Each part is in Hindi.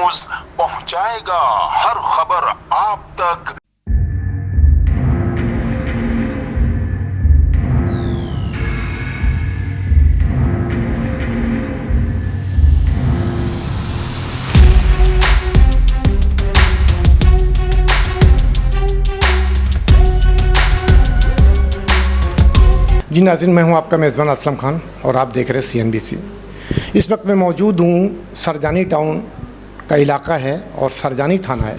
न्यूज पहुंचाएगा हर खबर आप तक। जी नाज़रीन, मैं हूं आपका मेज़बान असलम खान और आप देख रहे हैं CNBC। इस वक्त मैं मौजूद हूं सरजानी टाउन का इलाका है और सरजानी थाना है।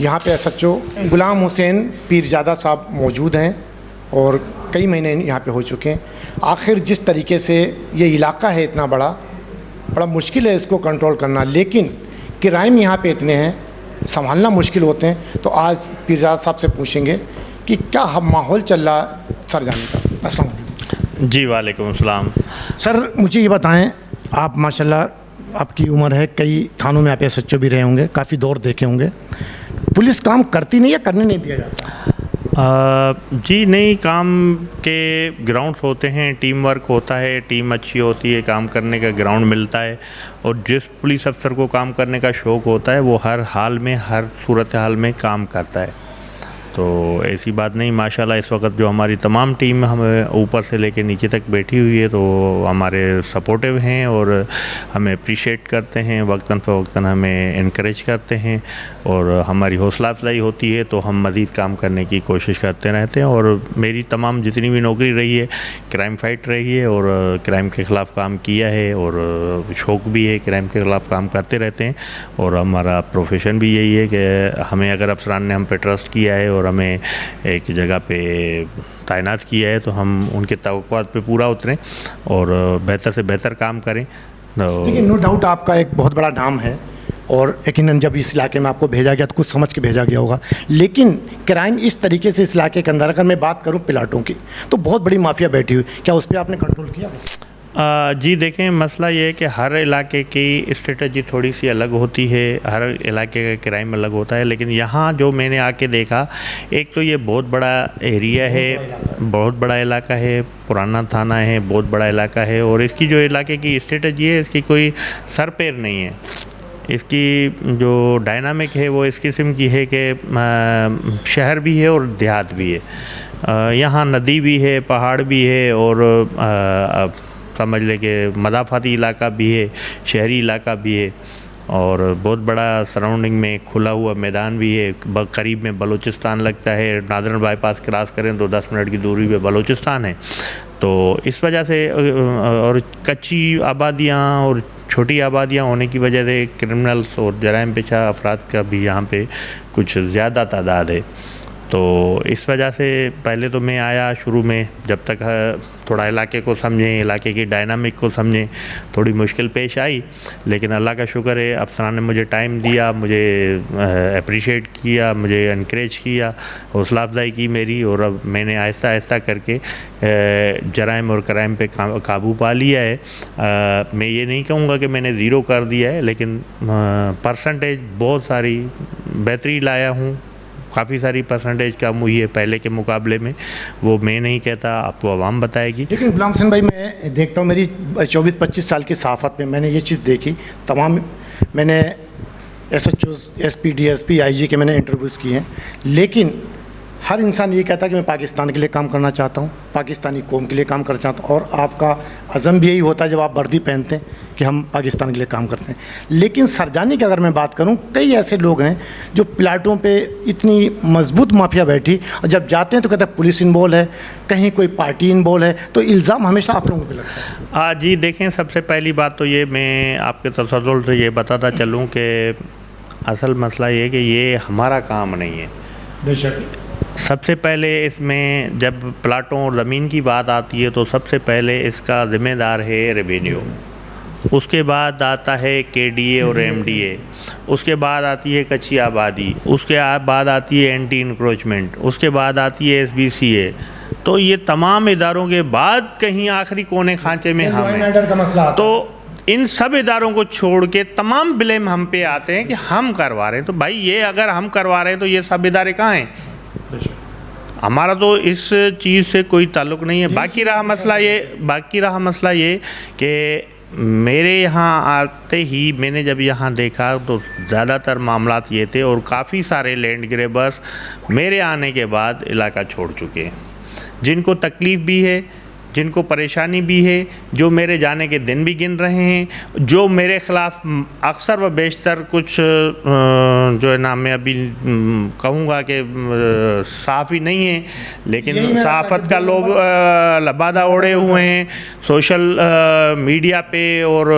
यहां पे SHO गुलाम हुसैन पीरजादा साहब मौजूद हैं और कई महीने यहां पे हो चुके हैं। आखिर जिस तरीके से ये इलाका है इतना बड़ा मुश्किल है इसको कंट्रोल करना, लेकिन क्राइम यहाँ पे इतने हैं, संभालना मुश्किल होते हैं। तो आज पीरजादा साहब से पूछेंगे कि क्या माहौल चल रहा है सरजानी का। अस्सलाम वालेकुम। जी वालेकुम अस्सलाम। सर मुझे ये बताएं, आप माशाल्लाह आपकी उम्र है, कई थानों में आप SHO भी रहे होंगे, काफ़ी दौर देखे होंगे। पुलिस काम करती नहीं है, करने नहीं दिया जाता? जी नहीं, काम के ग्राउंड्स होते हैं, टीम वर्क होता है, टीम अच्छी होती है, काम करने का ग्राउंड मिलता है और जिस पुलिस अफसर को काम करने का शौक़ होता है वो हर हाल में, हर सूरत हाल में काम करता है। तो ऐसी बात नहीं, माशाल्लाह इस वक्त जो हमारी तमाम टीम हमें ऊपर से लेके नीचे तक बैठी हुई है तो हमारे सपोर्टिव हैं और हमें अप्रिशिएट करते हैं, वक्तन फ़वक्तन हमें इनकरेज करते हैं और हमारी हौसला अफजाई होती है तो हम मज़ीद काम करने की कोशिश करते रहते हैं। और मेरी तमाम जितनी भी नौकरी रही है, क्राइम फाइट रही है और क्राइम के ख़िलाफ़ काम किया है और शौक़ भी है, क्राइम के ख़िलाफ़ काम करते रहते हैं। और हमारा प्रोफेशन भी यही है कि हमें अगर अफसरान ने हम पे ट्रस्ट किया है और हमें एक जगह पे तैनात किया है तो हम उनके तवक्कुआत पे पूरा उतरें और बेहतर से बेहतर काम करें। लेकिन नो डाउट आपका एक बहुत बड़ा नाम है और यकीनन जब इस इलाके में आपको भेजा गया तो कुछ समझ के भेजा गया होगा, लेकिन क्राइम इस तरीके से इस इलाके के अंदर, अगर मैं बात करूं प्लाटों की, तो बहुत बड़ी माफिया बैठी हुई, क्या उस पर आपने कंट्रोल किया? जी देखें, मसला ये है कि हर इलाके की स्ट्रेटजी थोड़ी सी अलग होती है, हर इलाके का क्राइम अलग होता है। लेकिन यहाँ जो मैंने आके देखा, एक तो ये बहुत बड़ा एरिया है, बहुत बड़ा इलाका है, पुराना थाना है, बहुत बड़ा इलाका है और इसकी जो इलाके की स्ट्रेटजी है इसकी कोई सर पैर नहीं है। इसकी जो डायनामिक है वो इस किस्म की है कि शहर भी है और देहात भी है। यहाँ नदी भी है, पहाड़ भी है और समझ लें कि मदाफ़ाती इलाका भी है, शहरी इलाका भी है और बहुत बड़ा सराउंडिंग में खुला हुआ मैदान भी है। करीब में बलूचिस्तान लगता है, नादरन बाईपास क्रॉस करें तो 10 मिनट की दूरी पे बलूचिस्तान है। तो इस वजह से और कच्ची आबादियाँ और छोटी आबादियाँ होने की वजह से क्रिमिनल्स और जराइम पेशा अफराद का भी यहाँ पे कुछ ज़्यादा तादाद है। तो इस वजह से पहले तो मैं आया शुरू में, जब तक थोड़ा इलाके को समझें, इलाके की डायनामिक को समझें, थोड़ी मुश्किल पेश आई। लेकिन अल्लाह का शुक्र है, अफसरान ने मुझे टाइम दिया, मुझे अप्रिशिएट किया, मुझे इनकरेज किया, हौसला अफजाई की मेरी और अब मैंने आहिस्ता आहिस्ता करके जराइम और क्राइम पे काबू पा लिया है। मैं ये नहीं कहूँगा कि मैंने ज़ीरो कर दिया है, लेकिन परसेंटेज बहुत सारी बेहतरी लाया हूँ, काफ़ी सारी परसेंटेज कम हुई है पहले के मुकाबले में। वो मैं नहीं कहता, आपको आवाम बताएगी। लेकिन गुलाम हुसैन भाई, मैं देखता हूँ मेरी 24-25 साल की सहाफ़त में मैंने ये चीज़ देखी, तमाम मैंने SHO, SP, DSP, IG के मैंने इंटरव्यूज़ किए हैं, लेकिन हर इंसान ये कहता है कि मैं पाकिस्तान के लिए काम करना चाहता हूँ, पाकिस्तानी कौम के लिए काम करना चाहता हूँ और आपका अज़म भी यही होता है जब आप वर्दी पहनते हैं कि हम पाकिस्तान के लिए काम करते हैं। लेकिन सरजानी की अगर मैं बात करूं, कई ऐसे लोग हैं जो प्लाटों पे इतनी मजबूत माफिया बैठी और जब जाते हैं तो कहते हैं पुलिस इन्वॉल्व है, कहीं कोई पार्टी इन्वॉल्व है, तो इल्ज़ाम हमेशा आप लोगों पे लगता है। जी देखें, सबसे पहली बात तो ये मैं आपके तसल्जुल से ये बताता चलूँ कि असल मसला ये है कि ये हमारा काम नहीं है। बेशक सबसे पहले इसमें जब प्लाटों और ज़मीन की बात आती है तो सबसे पहले इसका ज़िम्मेदार है रेवेन्यू, उसके बाद आता है KDA और MDA, उसके बाद आती है कच्ची आबादी, उसके बाद आती है एंटी इंक्रोचमेंट, उसके बाद आती है SBCA। तो ये तमाम इदारों के बाद कहीं आखिरी कोने खांचे में हम हैं। तो इन सब इदारों को छोड़ के तमाम ब्लेम हम पे आते हैं कि हम करवा रहे हैं। तो भाई ये अगर हम करवा रहे हैं तो ये सब इदारे कहाँ हैं? हमारा तो इस चीज़ से कोई ताल्लुक़ नहीं है। बाकी रहा मसला ये कि मेरे यहाँ आते ही मैंने जब यहाँ देखा तो ज़्यादातर मामलात ये थे, और काफ़ी सारे लैंड ग्रैबर्स मेरे आने के बाद इलाका छोड़ चुके हैं, जिनको तकलीफ़ भी है, जिनको परेशानी भी है, जो मेरे जाने के दिन भी गिन रहे हैं, जो मेरे ख़िलाफ़ अक्सर व बेशतर कुछ जो है ना, मैं अभी कहूँगा कि साफ़ी नहीं है, लेकिन सहाफ़त का लोग लबादा ओढ़े हुए हैं सोशल मीडिया पे और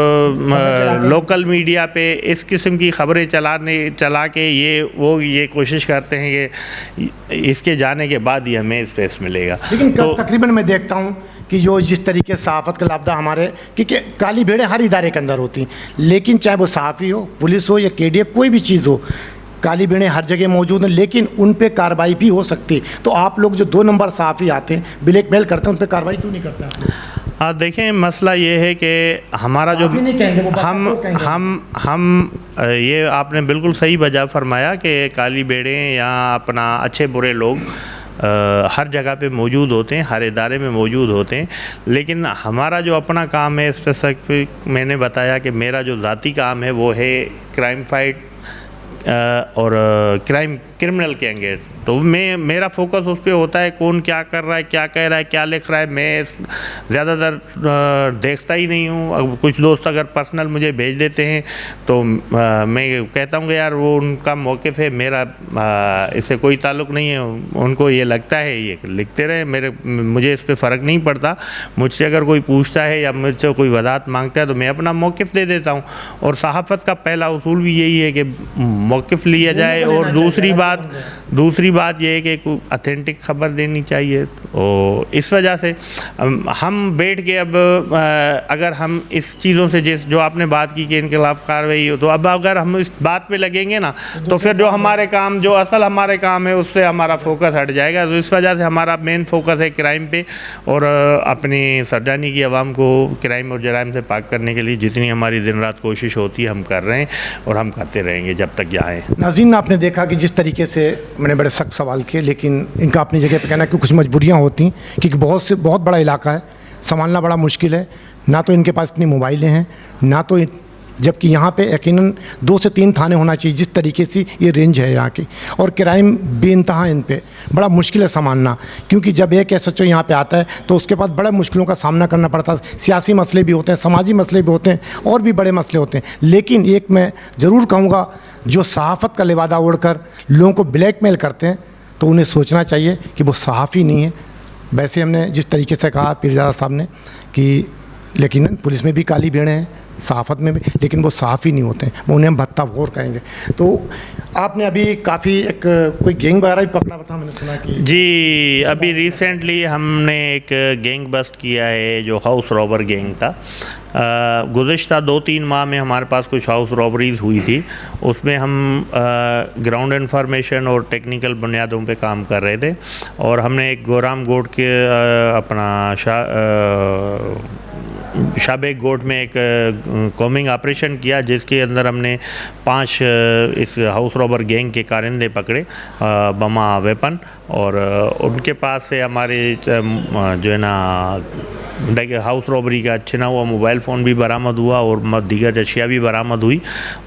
लोकल मीडिया पे इस किस्म की ख़बरें चला के ये कोशिश करते हैं कि इसके जाने के बाद ही हमें स्पेस मिलेगा। लेकिन तकरीबन मैं देखता हूँ कि जो जिस तरीके से सहाफ़त का लापता हमारे, क्योंकि काली भेड़ें हर इदारे के अंदर होती, लेकिन चाहे वो सहाफ़ी हो, पुलिस हो या केडीए, कोई भी चीज़ हो, काली भेड़ें हर जगह मौजूद हैं, लेकिन उन पे कार्रवाई भी हो सकती। तो आप लोग जो 2 नंबर सहाफ़ी आते हैं, ब्लैकमेल करते हैं, उन पर कार्रवाई क्यों नहीं करता? देखें, मसला ये है कि हमारा जो हम ये आपने बिल्कुल सही वजह फरमाया कि काली भेड़ें या अपना अच्छे बुरे लोग हर जगह पे मौजूद होते हैं, हर इदारे में मौजूद होते हैं, लेकिन हमारा जो अपना काम है स्पेसिफिक, मैंने बताया कि मेरा जो ज़ाती काम है वो है क्राइम फाइट और क्रिमिनल के अगेंस्ट। तो मेरा फोकस उस पर होता है कौन क्या कर रहा है, क्या कह रहा है, क्या लिख रहा है। मैं ज़्यादातर देखता ही नहीं हूँ। कुछ दोस्त अगर पर्सनल मुझे भेज देते हैं तो मैं कहता हूँ कि यार वो उनका मौक़िफ़ है, मेरा इससे कोई ताल्लुक़ नहीं है। उनको ये लगता है ये लिखते रहे, मुझे इस पर फ़र्क नहीं पड़ता। मुझसे अगर कोई पूछता है या मुझसे कोई वजाहत मांगता है तो मैं अपना मौक़िफ़ दे देता हूँ। और सहाफ़त का पहला उसूल भी यही है कि मौक़िफ़ लिया जाए, और दूसरी बात यह है कि ऑथेंटिक ख़बर देनी चाहिए। और इस वजह से हम बैठ के अब अगर हम इस चीज़ों से जो आपने बात की कि इनके खिलाफ़ कार्रवाई हो, तो अब अगर हम इस बात पे लगेंगे ना तो फिर जो हमारे काम, जो असल हमारे काम है, उससे हमारा फोकस हट जाएगा। तो इस वजह से हमारा मेन फोकस है क्राइम पे, और अपनी सरजानी की आवाम को क्राइम और जराइम से पाक करने के लिए जितनी हमारी दिन रात कोशिश होती है हम कर रहे हैं, और हम करते रहेंगे जब तक यहाँ आए। नाज़रीन, आपने देखा कि जिस तरीके से मैंने बड़े सख्त सवाल किए, लेकिन इनका अपनी जगह पे कहना कि कुछ मजबूरियाँ होती, क्योंकि बहुत बड़ा इलाका है, संभालना बड़ा मुश्किल है। ना तो इनके पास इतनी मोबाइलें हैं, ना तो जबकि यहाँ पे यकीनन 2 से 3 थाने होना चाहिए, जिस तरीके से ये रेंज है यहाँ की। और क्राइम बेइंतहा इन पे बड़ा मुश्किल है संभालना, क्योंकि जब एक SHO यहाँ पे आता है तो उसके बाद बड़े मुश्किलों का सामना करना पड़ता है। सियासी मसले भी होते हैं, समाजी मसले भी होते हैं, और भी बड़े मसले होते हैं। लेकिन एक मैं ज़रूर कहूँगा, जो सहाफ़त का लिबादा ओढ़कर लोगों को ब्लैकमेल करते हैं तो उन्हें सोचना चाहिए कि वो सहाफ़ी नहीं है। वैसे हमने जिस तरीके से कहा पीरजादा साहब ने कि लेकिन पुलिस में भी काली भेड़ें हैं, सहाफ़त में भी, लेकिन वो सहाफ़ी नहीं होते हैं, वो उन्हें हम भत्ताखोर कहेंगे। तो आपने अभी काफ़ी कोई गैंग वगैरह भी पकड़ा था, मैंने सुना कि जी, अभी रिसेंटली हमने एक गैंग बस्ट किया है जो हाउस रॉबर गैंग था। गुज़िश्ता 2-3 माह में हमारे पास कुछ हाउस रॉबरीज़ हुई थी। उसमें हम ग्राउंड इन्फॉर्मेशन और टेक्निकल बुनियादों पे काम कर रहे थे, और हमने एक गोराम गोट के अपना शाहबेग गोट में एक कॉमिंग ऑपरेशन किया, जिसके अंदर हमने 5 इस हाउस रॉबर गैंग के कारिंदे पकड़े, बमा वेपन, और उनके पास से हमारे जो है ना हाउस रॉबरी का छिना हुआ मोबाइल फ़ोन भी बरामद हुआ, और दीगर अशिया भी बरामद हुई।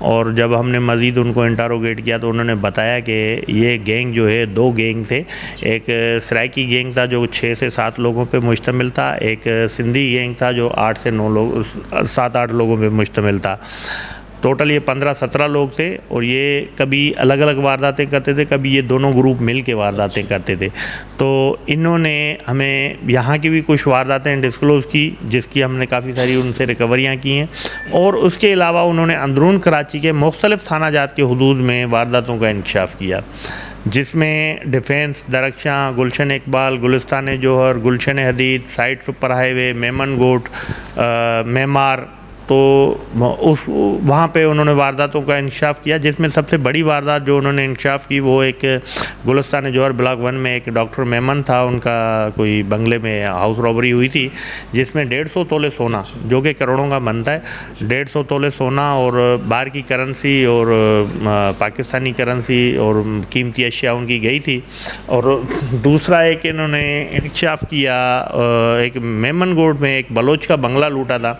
और जब हमने मज़ीद उनको इंटरोगेट किया तो उन्होंने बताया कि ये गैंग जो है 2 गैंग थे। एक सराइकी गैंग था जो 6 से 7 लोगों पे मुश्तमिल था, एक सिंधी गैंग था जो 8 से 9 लोग 7-8 लोगों पे मुश्तमिल था। टोटल ये 15-17 लोग थे, और ये कभी अलग अलग वारदातें करते थे, कभी ये दोनों ग्रुप मिल के वारदातें करते थे। तो इन्होंने हमें यहाँ की भी कुछ वारदातें डिस्क्लोज़ की, जिसकी हमने काफ़ी सारी उनसे रिकवरियाँ की हैं। और उसके अलावा उन्होंने अंदरून कराची के मुख्तलिफ़ थाना जात के हदूद में वारदातों का इंकशाफ किया, जिसमें डिफेंस, दरख्शां, गुलशन इकबाल, गुलिस्तान जौहर, गुलशन हदीद, साइड सुपर हाईवे, मेमन गोट, मेमार। तो उस वहाँ पे उन्होंने वारदातों का इंकशाफ किया, जिसमें सबसे बड़ी वारदात जो उन्होंने इंकशाफ की वो एक गुलिस्तान जौहर ब्लॉक 1 में एक डॉक्टर मेमन था, उनका कोई बंगले में हाउस रॉबरी हुई थी, जिसमें 150 तोले सोना, जो कि करोड़ों का बनता है, 150 तोले सोना और बाहर की करेंसी और पाकिस्तानी करेंसी और कीमती अशिया उनकी गई थी। और दूसरा एक इन्होंने इंकशाफ किया, एक मेमन गोट में एक बलोच का बंगला लूटा था,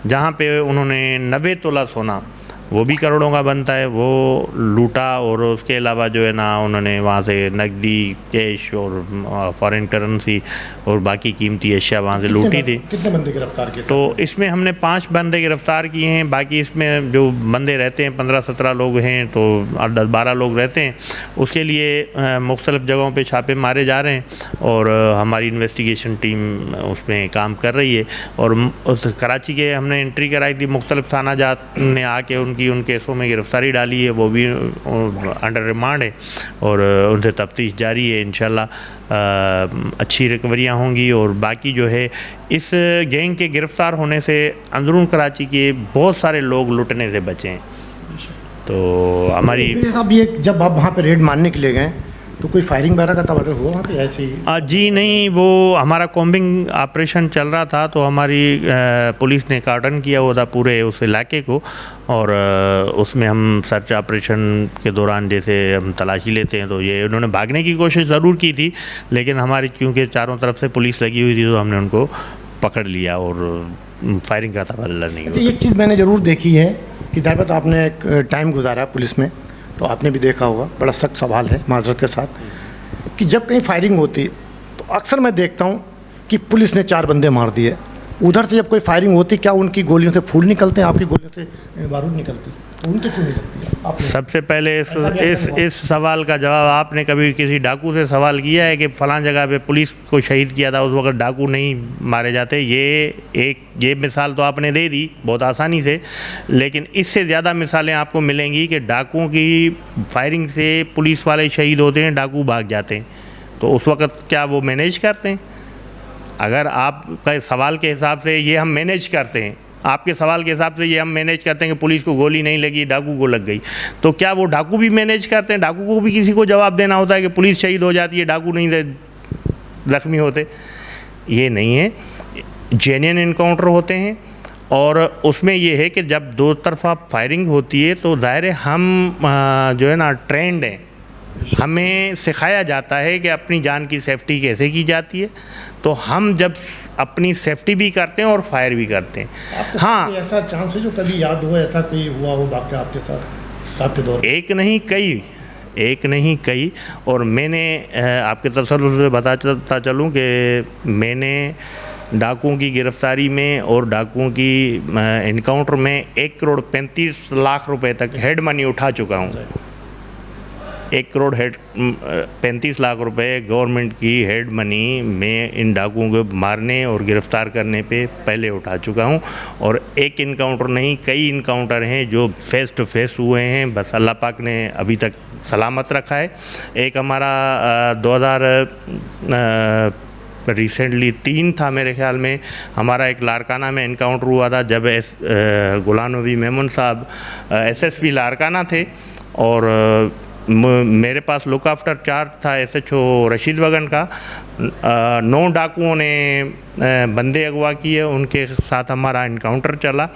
जहाँ पे उन्होंने 90 तोला सोना, वो भी करोड़ों का बनता है, वो लूटा। और उसके अलावा जो है ना उन्होंने वहाँ से नकदी, कैश और फॉरेन करेंसी और बाकी कीमती अशिया वहाँ से लूटी थी। कितने बंदे गिरफ्तार किए? तो इसमें हमने 5 बंदे गिरफ्तार किए हैं। बाकी इसमें जो बंदे रहते हैं 15-17 लोग हैं, तो 10-12 लोग रहते हैं। उसके लिए मुख्तलिफ़ जगहों पे छापे मारे जा रहे हैं और हमारी इन्वेस्टिगेशन टीम उसमें काम कर रही है। और उस कराची के हमने एंट्री कराई थी, मुख्तलिफ़ थाना जात ने आके उन केसों में गिरफ्तारी डाली है, वो भी अंडर रिमांड है और उनसे तफ्तीश जारी है। इंशाल्लाह अच्छी रिकवरियाँ होंगी। और बाकी जो है इस गैंग के गिरफ्तार होने से अंदरून कराची के बहुत सारे लोग लुटने से बचे हैं। तो हमारी अब ये जब आप वहाँ पे रेड मारने के लिए गए तो कोई फायरिंग वगैरह का तबादला हुआ वहाँ पे ऐसे ही? जी नहीं, वो हमारा कॉम्बिंग ऑपरेशन चल रहा था, तो हमारी पुलिस ने कार्डन किया हुआ था पूरे उस इलाके को। और उसमें हम सर्च ऑपरेशन के दौरान जैसे हम तलाशी लेते हैं, तो ये उन्होंने भागने की कोशिश ज़रूर की थी, लेकिन हमारी क्योंकि चारों तरफ से पुलिस लगी हुई थी तो हमने उनको पकड़ लिया और फायरिंग का तबादला नहीं हुआ। एक चीज़ मैंने ज़रूर देखी है कि इधर पर तो आपने एक टाइम गुजारा पुलिस में, तो आपने भी देखा होगा, बड़ा सख्त सवाल है माजरत के साथ, कि जब कहीं फायरिंग होती है तो अक्सर मैं देखता हूँ कि पुलिस ने 4 बंदे मार दिए। उधर से जब कोई फायरिंग होती, क्या उनकी गोलियों से फूल निकलते हैं, आपकी गोलियों से बारूद निकलती है? उनके क्यों निकलती है? सबसे पहले इस सवाल का जवाब, आपने कभी किसी डाकू से सवाल किया है कि फ़लाँ जगह पे पुलिस को शहीद किया था, उस वक्त डाकू नहीं मारे जाते? ये मिसाल तो आपने दे दी बहुत आसानी से, लेकिन इससे ज़्यादा मिसालें आपको मिलेंगी कि डाकुओं की फायरिंग से पुलिस वाले शहीद होते हैं, डाकू भाग जाते हैं। तो उस वक्त क्या वो मैनेज करते हैं? अगर आपका सवाल के हिसाब से ये हम मैनेज करते हैं, आपके सवाल के हिसाब से ये हम मैनेज करते हैं कि पुलिस को गोली नहीं लगी, डाकू को लग गई, तो क्या वो डाकू भी मैनेज करते हैं? डाकू को भी किसी को जवाब देना होता है कि पुलिस शहीद हो जाती है, डाकू नहीं ज़ख्मी होते? ये नहीं है। जेन्युइन इनकाउंटर होते हैं और उसमें ये है कि जब 2 तरफा फायरिंग होती है तो ज़ाहिर है हम जो है ना ट्रेंड हैं, हमें सिखाया जाता है कि अपनी जान की सेफ्टी कैसे की जाती है। तो हम जब अपनी सेफ्टी भी करते हैं और फायर भी करते हैं। हाँ, ऐसा चांस है जो कभी याद हुआ, ऐसा कोई हुआ हो वाक़या आपके साथ आपके दौर? एक नहीं कई। और मैंने आपके तसल्लुल से बताता चलूँ कि मैंने डाकुओं की गिरफ्तारी में और डाकुओं की इनकाउंटर में 1 करोड़ 35 लाख रुपए तक हेड मनी उठा चुका हूँ। 1 करोड़ 35 लाख रुपए गवर्नमेंट की हेड मनी मैं इन डाकुओं को मारने और गिरफ़्तार करने पे पहले उठा चुका हूं। और एक इनकाउंटर नहीं, कई इनकाउंटर हैं जो फेस टू फेस हुए हैं, बस अल्लाह पाक ने अभी तक सलामत रखा है। एक हमारा 2000 रिसेंटली 3 था मेरे ख्याल में, हमारा एक लारकाना में इनकाउंटर हुआ था जब गुलाम नबी मेमन साहब SSP लारकाना थे और मेरे पास लुक आफ्टर चार्ज था SHO रशीद वगन का। 9 डाकुओं ने बंदे अगवा किए, उनके साथ हमारा इनकाउंटर चला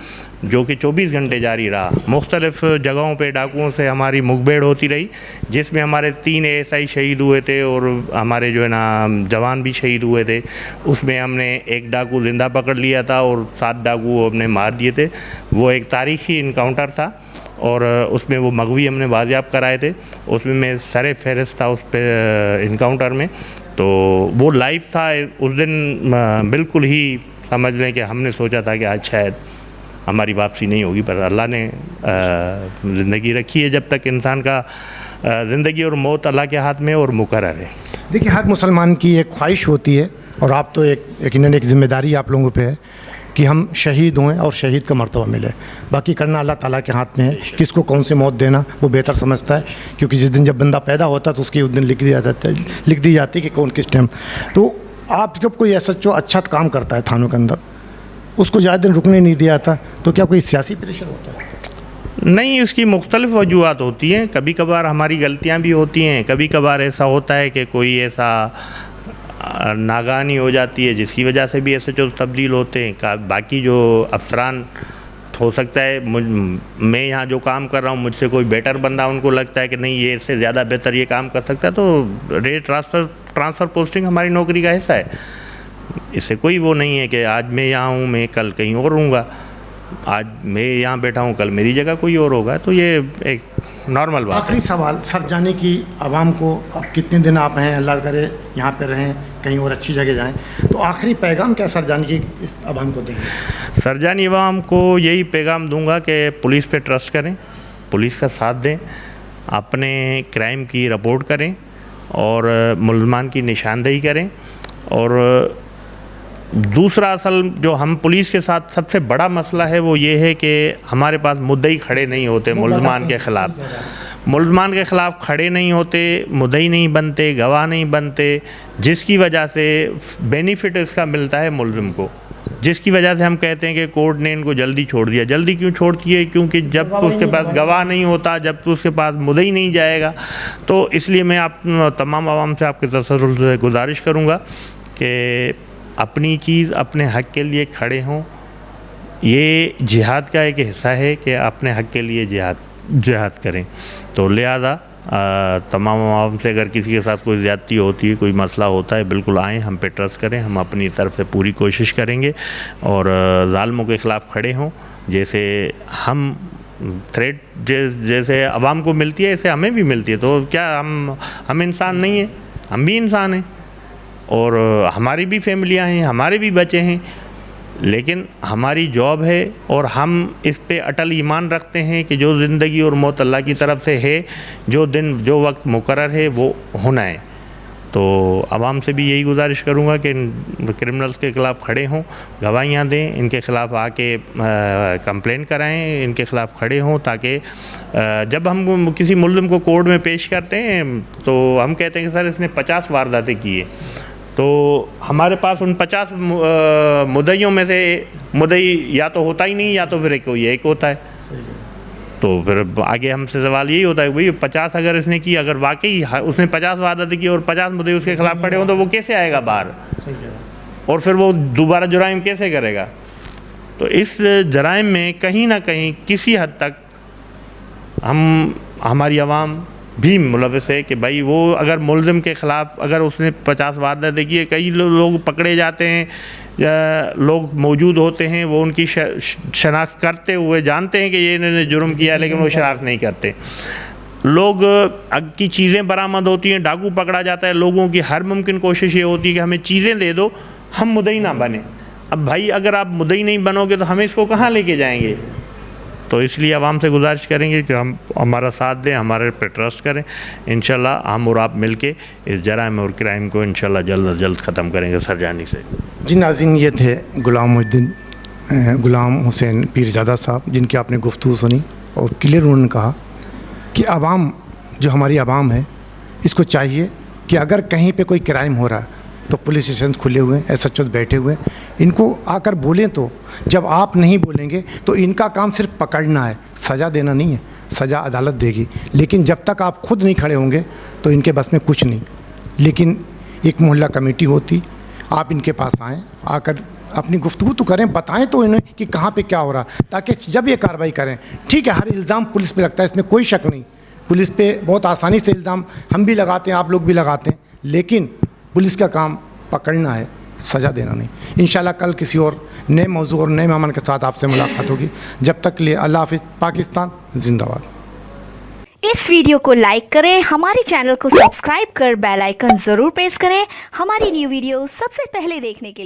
जो कि 24 घंटे जारी रहा। मुख्तलिफ़ जगहों पे डाकुओं से हमारी मुखभेड़ होती रही, जिसमें हमारे 3 ASI शहीद हुए थे और हमारे जो है ना जवान भी शहीद हुए थे। उसमें हमने एक डाकू ज़िंदा पकड़ लिया था और 7 डाकू हमने मार दिए थे। वो एक तारीख़ी इनकाउंटर था और उसमें वो मगवी हमने बाजियाब कराए थे। उसमें मैं सरे फहरिस्त था उस पर इनकाउंटर में, तो वो लाइव था उस दिन। बिल्कुल ही समझ लें कि हमने सोचा था कि आज शायद हमारी वापसी नहीं होगी, पर अल्लाह ने ज़िंदगी रखी है। जब तक इंसान का ज़िंदगी और मौत अल्लाह के हाथ में और मुकर्रर है। देखिए, हर मुसलमान की एक ख्वाहिश होती है और आप तो यकीनन एक ज़िम्मेदारी आप लोगों पे है कि हम शहीद हुए और शहीद का मर्तबा मिले। बाकी करना अल्लाह ताला के हाथ में है, किसको कौन सी मौत देना वो बेहतर समझता है, क्योंकि जिस दिन जब बंदा पैदा होता है तो उसकी उस दिन लिख दी जाती है कि कौन किस टाइम। तो आप जब कोई SHO अच्छा काम करता है थानों के अंदर, उसको ज़्यादा दिन रुकने नहीं दिया जाता, तो क्या कोई सियासी प्रेशर होता है? नहीं, उसकी मुख्तलिफ़ वजूहात होती हैं। कभी कभार हमारी गलतियाँ भी होती हैं, कभी कभार ऐसा होता है कि कोई ऐसा नागानी हो जाती है जिसकी वजह से भी SHO तब्दील होते हैं। बाकी जो अफसरान हो सकता है मैं यहाँ जो काम कर रहा हूँ मुझसे कोई बेटर बंदा उनको लगता है कि नहीं ये इससे ज़्यादा बेहतर ये काम कर सकता है, तो रेट ट्रांसफ़र पोस्टिंग हमारी नौकरी का हिस्सा है। इससे कोई वो नहीं है कि आज मैं यहाँ हूँ मैं कल कहीं और रहूँगा। आज मैं यहाँ बैठा हूँ, कल मेरी जगह कोई और होगा, तो ये एक नॉर्मल बात है। आखिरी सवाल, सरजानी की आवाम को, अब कितने दिन आप हैं, अल्लाह करे यहाँ पे रहें, कहीं और अच्छी जगह जाएं, तो आखिरी पैगाम क्या सरजानी की इस आवाम को देंगे? सरजानी आवाम को यही पैगाम दूंगा कि पुलिस पे ट्रस्ट करें, पुलिस का साथ दें, अपने क्राइम की रिपोर्ट करें और मुल्ज़मान की निशानदेही करें। और दूसरा असल जो हम पुलिस के साथ सबसे बड़ा मसला है वो ये है कि हमारे पास मुद्दई खड़े नहीं होते मुल्ज़मान के ख़िलाफ़। मुल्ज़मान के ख़िलाफ़ खड़े नहीं होते, मुद्दई नहीं बनते, गवाह नहीं बनते, जिसकी वजह से बेनिफिट इसका मिलता है मुल्ज़िम को, जिसकी वजह से हम कहते हैं कि कोर्ट ने इनको जल्दी छोड़ दिया। जल्दी क्यों छोड़ती है? क्योंकि जब तो उसके पास गवाह नहीं होता, जब तो उसके पास मुद्दई नहीं जाएगा। तो इसलिए मैं आप तमाम आवाम से आपके तसल्सल से गुजारिश करूँगा कि अपनी चीज़ अपने हक़ के लिए खड़े हों। ये जिहाद का एक हिस्सा है कि अपने हक़ के लिए जिहाद करें। तो लिहाजा तमाम आवाम से अगर किसी के साथ कोई ज़्यादती होती है, कोई मसला होता है, बिल्कुल आएँ, हम पे ट्रस्ट करें, हम अपनी तरफ से पूरी कोशिश करेंगे और ज़ालिमों के ख़िलाफ़ खड़े हों। जैसे हम थ्रेट जैसे आवाम को मिलती है, ऐसे हमें भी मिलती है। तो क्या हम इंसान नहीं हैं? हम भी इंसान हैं और हमारी भी फैमिलियाँ हैं, हमारे भी बच्चे हैं, लेकिन हमारी जॉब है और हम इस पे अटल ईमान रखते हैं कि जो ज़िंदगी और मौत अल्लाह की तरफ से है, जो दिन जो वक्त मुकर्रर है वो होना है। तो आवाम से भी यही गुजारिश करूँगा कि क्रिमिनल्स के ख़िलाफ़ खड़े हों, गवाहियाँ दें, इनके ख़िलाफ़ आके कंप्लेंट कराएं, इनके ख़िलाफ़ खड़े हों, ताकि जब हम किसी मुल्ज़िम को कोर्ट में पेश करते हैं तो हम कहते हैं कि सर इसने 50 वारदातें की है, तो हमारे पास उन 50 मुद्दइयों में से मुद्दई या तो होता ही नहीं, या तो फिर कोई एक होता है। तो फिर आगे हमसे सवाल यही होता है भाई 50 अगर इसने की, अगर वाकई उसने 50 वारदातें की और 50 मुद्दे उसके ख़िलाफ़ खड़े हों, तो वो कैसे आएगा बाहर और फिर वो दोबारा जुराइम कैसे करेगा? तो इस जराइम में कहीं ना कहीं किसी हद तक हमारी आवाम भी मुलविस है कि भाई वो अगर मुल्ज़िम के ख़िलाफ़ अगर उसने 50 वारदातें की है, कई लोग पकड़े जाते हैं या लोग मौजूद होते हैं, वो उनकी शनाख्त करते हुए जानते हैं कि ये इन्होंने जुर्म किया है, लेकिन वो शनाख्त नहीं करते। लोग की चीज़ें बरामद होती हैं, डाकू पकड़ा जाता है, लोगों की हर मुमकिन कोशिश ये होती है कि हमें चीज़ें दे दो, हम मुद्दई ना बने। अब भाई अगर आप मुद्दई नहीं बनोगे तो हम इसको कहाँ लेके जाएंगे? तो इसलिए आवाम से गुजारिश करेंगे कि हम हमारा साथ दें, हमारे पे ट्रस्ट करें। इंशाल्लाह हम और आप मिलके इस जराइम और क्राइम को इंशाल्लाह जल्द अज जल्द ख़त्म करेंगे सरजानी से। जी नाज़रीन, ये थे गुलाम हुसैन पीरजादा साहब, जिनकी आपने गुफ्तगू सुनी और क्लियर उन्होंने कहा कि आवाम, जो हमारी आवाम है, इसको चाहिए कि अगर कहीं पे कोई क्राइम हो रहा है तो पुलिस स्टेशन खुले हुए हैं, SHO बैठे हुए हैं, इनको आकर बोलें। तो जब आप नहीं बोलेंगे तो इनका काम सिर्फ पकड़ना है, सज़ा देना नहीं है। सज़ा अदालत देगी, लेकिन जब तक आप खुद नहीं खड़े होंगे तो इनके बस में कुछ नहीं। लेकिन एक मोहल्ला कमेटी होती, आप इनके पास आएँ, आकर अपनी गुफ्तगू तो करें, बताएं तो इन्हें कि कहाँ पे क्या हो रहा, ताकि जब ये कार्रवाई करें। ठीक है, हर इल्ज़ाम पुलिस पे लगता है, इसमें कोई शक नहीं, पुलिस पे बहुत आसानी से इल्ज़ाम हम भी लगाते हैं, आप लोग भी लगाते हैं, लेकिन पुलिस का काम पकड़ना है, सज़ा देना नहीं। इंशाल्लाह कल किसी और नए मौजू और नए मेहमान के साथ आपसे मुलाकात होगी। जब तक के लिए अल्लाह हाफ़िज़। पाकिस्तान जिंदाबाद। इस वीडियो को लाइक करें, हमारे चैनल को सब्सक्राइब कर बेल आइकन जरूर प्रेस करें हमारी न्यू वीडियो सबसे पहले देखने के लिए।